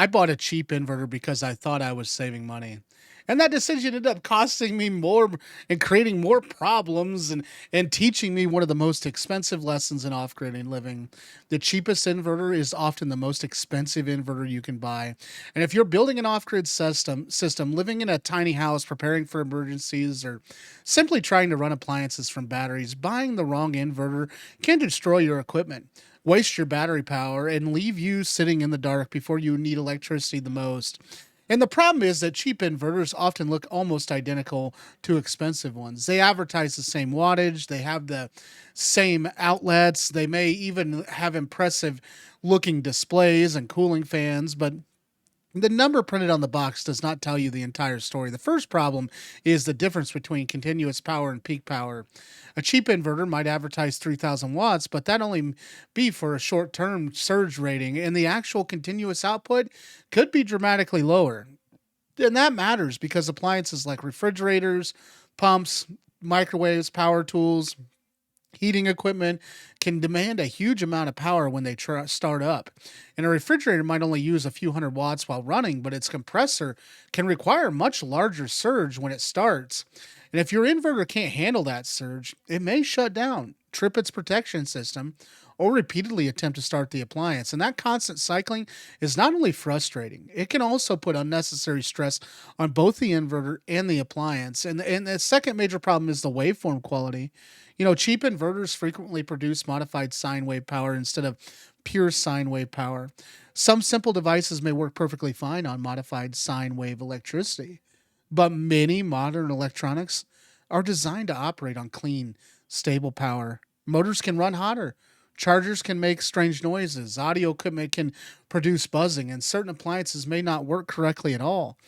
I bought a cheap inverter because I thought I was saving money. And that decision ended up costing me more and creating more problems and teaching me one of the most expensive lessons in off-grid living. The cheapest inverter is often the most expensive inverter you can buy. And if you're building an off-grid system, living in a tiny house, preparing for emergencies, or simply trying to run appliances from batteries, buying the wrong inverter can destroy your equipment, waste your battery power, and leave you sitting in the dark before you need electricity the most. And the problem is that cheap inverters often look almost identical to expensive ones. They advertise the same wattage, they have the same outlets, they may even have impressive looking displays and cooling fans, but the number printed on the box does not tell you the entire story. The first problem is the difference between continuous power and peak power. A cheap inverter might advertise 3,000 watts, but that only be for a short term surge rating, and the actual continuous output could be dramatically lower. And that matters because appliances like refrigerators, pumps, microwaves, power tools, heating equipment can demand a huge amount of power when they start up. And a refrigerator might only use a few hundred watts while running, but its compressor can require much larger surge when it starts. And if your inverter can't handle that surge, it may shut down, trip its protection system, or repeatedly attempt to start the appliance. And that constant cycling is not only frustrating, it can also put unnecessary stress on both the inverter and the appliance. And the second major problem is the waveform quality. Cheap inverters frequently produce modified sine wave power instead of pure sine wave power. Some simple devices may work perfectly fine on modified sine wave electricity, but many modern electronics are designed to operate on clean, stable power. Motors can run hotter, chargers can make strange noises, audio equipment can produce buzzing, and certain appliances may not work correctly at all.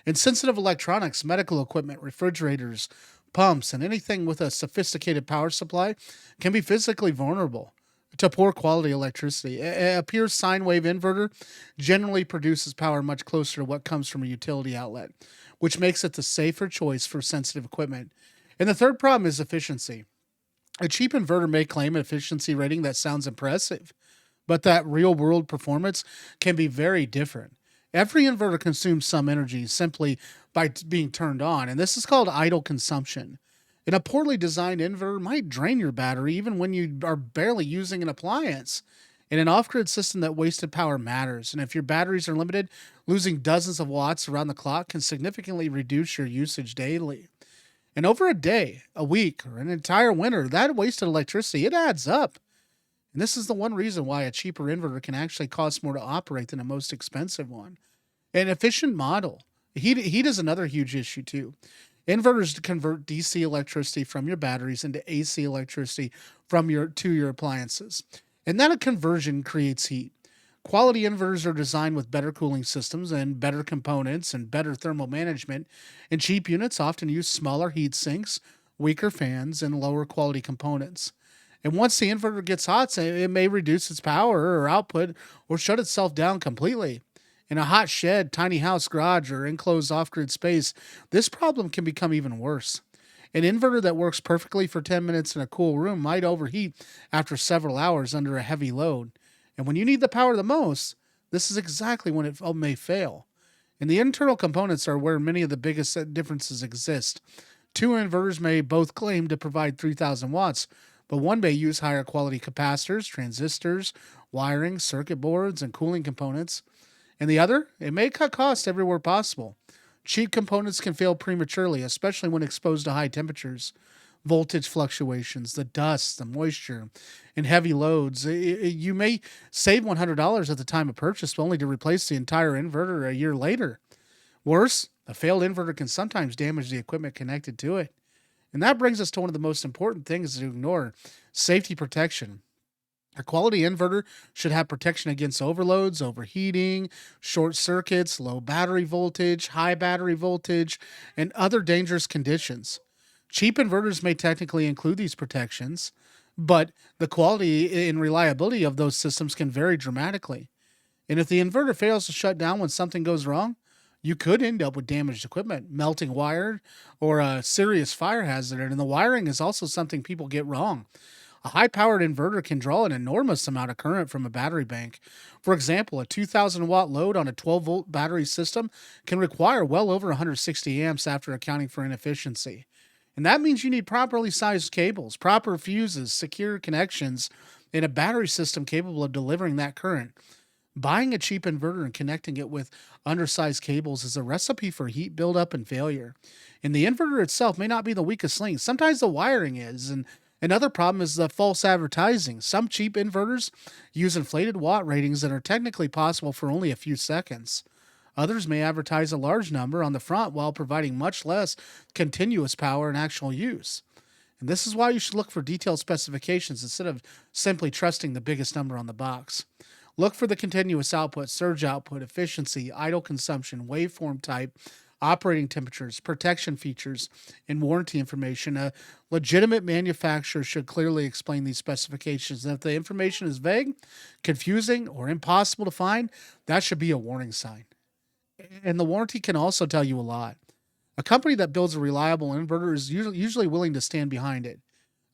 In sensitive electronics, medical equipment, refrigerators, pumps, and anything with a sophisticated power supply can be physically vulnerable to poor quality electricity. A pure sine wave inverter generally produces power much closer to what comes from a utility outlet, which makes it the safer choice for sensitive equipment. And the third problem is efficiency. A cheap inverter may claim an efficiency rating that sounds impressive, but that real world performance can be very different. Every inverter consumes some energy simply by being turned on, and this is called idle consumption. And a poorly designed inverter might drain your battery even when you are barely using an appliance. In an off grid system, that wasted power matters. And if your batteries are limited, losing dozens of watts around the clock can significantly reduce your usage daily. And over a day, a week, or an entire winter, that wasted electricity, it adds up. And this is the one reason why a cheaper inverter can actually cost more to operate than a most expensive one. An efficient model. Heat is another huge issue too. Inverters convert DC electricity from your batteries into AC electricity from your appliances. And that conversion creates heat. Quality inverters are designed with better cooling systems and better components and better thermal management, and cheap units often use smaller heat sinks, weaker fans, and lower quality components. And once the inverter gets hot, it may reduce its power or output or shut itself down completely. In a hot shed, tiny house, garage, or enclosed off grid space, this problem can become even worse. An inverter that works perfectly for 10 minutes in a cool room might overheat after several hours under a heavy load. And when you need the power the most, this is exactly when it may fail. And the internal components are where many of the biggest differences exist. Two inverters may both claim to provide 3,000 watts, but one may use higher quality capacitors, transistors, wiring, circuit boards, and cooling components. And the other, it may cut costs everywhere possible. Cheap components can fail prematurely, especially when exposed to high temperatures, voltage fluctuations, the dust, the moisture, and heavy loads. You may save $100 at the time of purchase, only to replace the entire inverter a year later. Worse, a failed inverter can sometimes damage the equipment connected to it. And that brings us to one of the most important things to ignore: safety protection. A quality inverter should have protection against overloads, overheating, short circuits, low battery voltage, high battery voltage, and other dangerous conditions. Cheap inverters may technically include these protections, but the quality and reliability of those systems can vary dramatically. And if the inverter fails to shut down when something goes wrong, you could end up with damaged equipment, melting wire, or a serious fire hazard. And the wiring is also something people get wrong. A high-powered inverter can draw an enormous amount of current from a battery bank. For example, a 2,000-watt load on a 12-volt battery system can require well over 160 amps after accounting for inefficiency. And that means you need properly sized cables, proper fuses, secure connections, and a battery system capable of delivering that current. Buying a cheap inverter and connecting it with undersized cables is a recipe for heat buildup and failure. And the inverter itself may not be the weakest link. Sometimes the wiring is. And another problem is the false advertising. Some cheap inverters use inflated watt ratings that are technically possible for only a few seconds. Others may advertise a large number on the front while providing much less continuous power in actual use. And this is why you should look for detailed specifications instead of simply trusting the biggest number on the box. Look for the continuous output, surge output, efficiency, idle consumption, waveform type, operating temperatures, protection features, and warranty information. A legitimate manufacturer should clearly explain these specifications. And if the information is vague, confusing, or impossible to find, that should be a warning sign. And the warranty can also tell you a lot. A company that builds a reliable inverter is usually willing to stand behind it.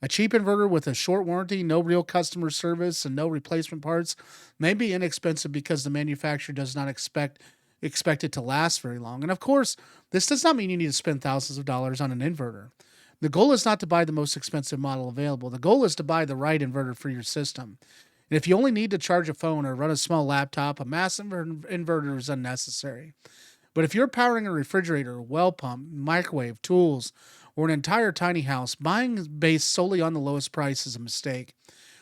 A cheap inverter with a short warranty, no real customer service, and no replacement parts may be inexpensive because the manufacturer does not expect it to last very long. And of course, this does not mean you need to spend thousands of dollars on an inverter. The goal is not to buy the most expensive model available. The goal is to buy the right inverter for your system. And if you only need to charge a phone or run a small laptop, a massive inverter is unnecessary. But if you're powering a refrigerator, well pump, microwave, tools, or an entire tiny house, buying based solely on the lowest price is a mistake.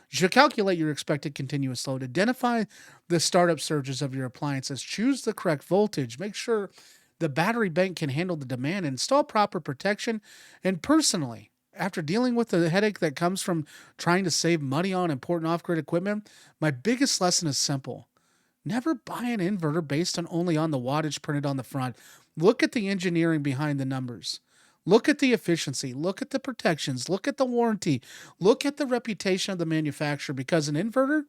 You should calculate your expected continuous load, identify the startup surges of your appliances, choose the correct voltage, make sure the battery bank can handle the demand, install proper protection, and personally, after dealing with the headache that comes from trying to save money on important off-grid equipment, my biggest lesson is simple. Never buy an inverter based on only on the wattage printed on the front. Look at the engineering behind the numbers. Look at the efficiency. Look at the protections. Look at the warranty. Look at the reputation of the manufacturer because an inverter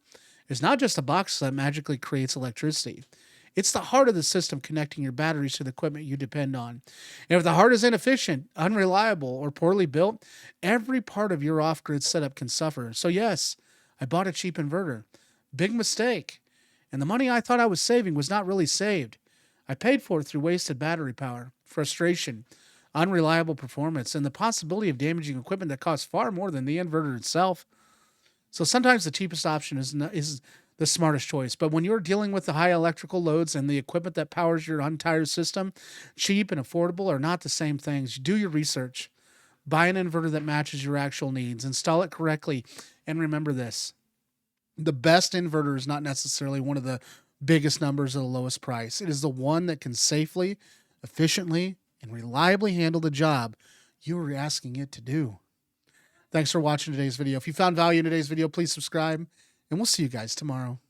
is not just a box that magically creates electricity. It's the heart of the system connecting your batteries to the equipment you depend on. And if the heart is inefficient, unreliable, or poorly built, every part of your off-grid setup can suffer. So yes, I bought a cheap inverter. Big mistake. And the money I thought I was saving was not really saved. I paid for it through wasted battery power, frustration, unreliable performance, and the possibility of damaging equipment that costs far more than the inverter itself. So sometimes the cheapest option is the smartest choice. But when you're dealing with the high electrical loads and the equipment that powers your entire system, cheap and affordable are not the same things. Do your research. Buy an inverter that matches your actual needs. Install it correctly. And remember this. The best inverter is not necessarily one of the biggest numbers at the lowest price. It is the one that can safely, efficiently, and reliably handle the job you are asking it to do. Thanks for watching today's video. If you found value in today's video, please subscribe, and we'll see you guys tomorrow.